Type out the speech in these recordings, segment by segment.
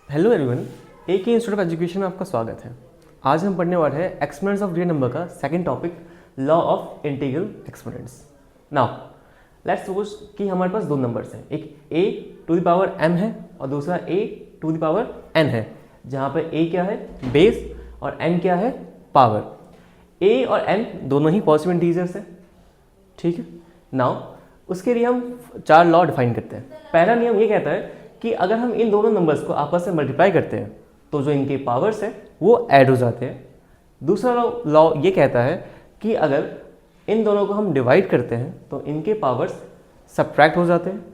Hello everyone, ए के institute of education में आपका स्वागत है। आज हम पढ़ने वाले हैं एक्सपोनेंट्स ऑफ रियल नंबर का second topic, law of integral exponents. Now let's suppose कि हमारे पास दो नंबर्स हैं, एक a to the power m है और दूसरा a to the power n है, जहाँ पर a क्या है बेस और n क्या है पावर। a और n दोनों ही पॉजिटिव इंटीजर्स हैं, ठीक है। नाउ उसके लिए हम चार लॉ डिफाइन करते हैं। पहला नियम ये कहता है कि अगर हम इन दोनों नंबर्स को आपस में मल्टीप्लाई करते हैं तो जो इनके पावर्स हैं वो ऐड हो जाते हैं। दूसरा लॉ ये कहता है कि अगर इन दोनों को हम डिवाइड करते हैं तो इनके पावर्स सब्ट्रैक्ट हो जाते हैं।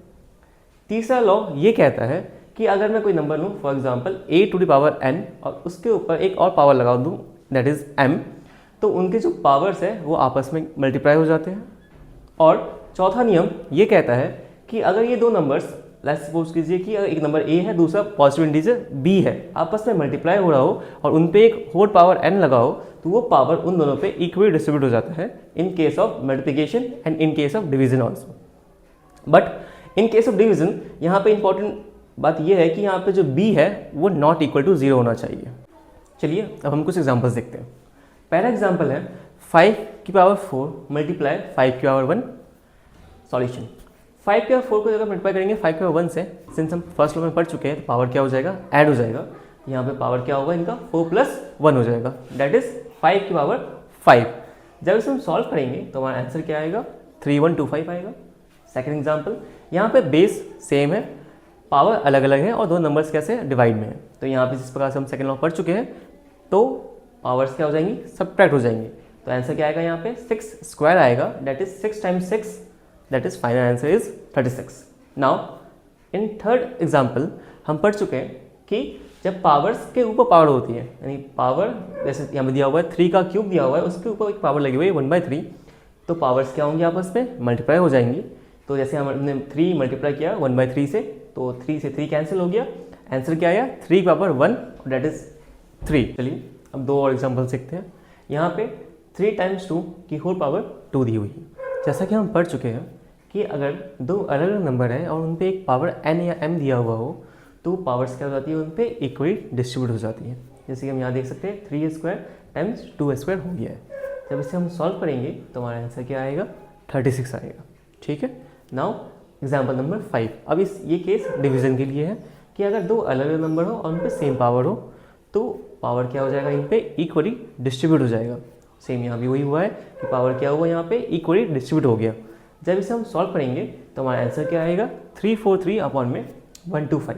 तीसरा लॉ ये कहता है कि अगर मैं कोई नंबर लूँ, for example a to the power n और उसके ऊपर एक और पावर लगा दूँ दैट इज़ m, तो उनके जो पावर्स है वो आपस में मल्टीप्लाई हो जाते हैं। और चौथा नियम ये कहता है कि अगर ये दो नंबर्स, लेट्स सपोज कीजिए कि एक नंबर a है, दूसरा पॉजिटिव इंटीजर b है, आपस में मल्टीप्लाई हो रहा हो और उन पे एक होल पावर n लगा हो, तो वो पावर उन दोनों पे इक्वली डिस्ट्रीब्यूट हो जाता है in case of multiplication and in case of division also. But in case of division यहाँ पे इंपॉर्टेंट बात यह है कि यहाँ पे जो b है वो नॉट इक्वल टू 0 होना चाहिए। चलिए अब हम कुछ एग्जाम्पल्स देखते हैं। पहला एग्जाम्पल है 5 की पावर 4 मल्टीप्लाई 5 की पावर 1। सॉल्यूशन 5 के 4 को अगर मल्टीप्लाई करेंगे 5 के 1 से, सिंस हम फर्स्ट लॉ में पढ़ चुके हैं, तो पावर क्या हो जाएगा ऐड हो जाएगा। यहाँ पे पावर क्या होगा इनका 4 + 1 हो जाएगा, दैट इज 5 की पावर 5। जब इसे हम सॉल्व करेंगे तो हमारा आंसर क्या आएगा 3125 आएगा। सेकंड एग्जांपल, यहाँ पे बेस सेम है, पावर अलग अलग है और दो नंबर्स कैसे डिवाइड में है। तो यहाँ पे जिस प्रकार से हम सेकंड लॉ पढ़ चुके हैं तो पावर्स क्या हो जाएंगी सब्ट्रैक्ट हो जाएंगे। तो आंसर क्या आएगा यहाँ पे 6 स्क्वायर आएगा, that is 6 × 6, that is final answer is 36. Now in third example हम पढ़ चुके हैं कि जब पावर्स के ऊपर पावर होती है, यानी पावर जैसे यहाँ में दिया हुआ है 3 का क्यूब दिया हुआ है, उसके ऊपर एक पावर लगी हुई है 1/3, तो पावर्स क्या होंगी आपस में मल्टीप्लाई हो जाएंगी। तो जैसे हमने 3 मल्टीप्लाई किया 1/3 से, तो 3 से 3 कैंसिल हो गया, आंसर क्या आया 3 की पावर 1 दैट इज 3। चलिए अब दो और एग्जाम्पल सीखते हैं। यहाँ पे 3 × 2 की होल पावर 2 दी हुई है। जैसा कि हम पढ़ चुके हैं कि अगर दो अलग अलग नंबर है और उन पे एक पावर n या m दिया हुआ हो तो पावर्स क्या हो जाती है उन पे इक्वली डिस्ट्रीब्यूट हो जाती है। जैसे कि हम यहाँ देख सकते हैं 3² × 2² हो गया है। जब इसे हम सॉल्व करेंगे तो हमारा आंसर क्या आएगा 36 आएगा, ठीक है। Now example number 5। अब ये केस डिवीजन के लिए है कि अगर दो अलग अलग नंबर हो और उन पर सेम पावर हो तो पावर क्या हो जाएगा इन पर इक्वली डिस्ट्रीब्यूट हो जाएगा। सेम यहाँ भी वही हुआ है कि पावर क्या हुआ यहाँ पे इक्वली डिस्ट्रीब्यूट हो गया। जब इसे हम सॉल्व करेंगे तो हमारा आंसर क्या आएगा 343/125।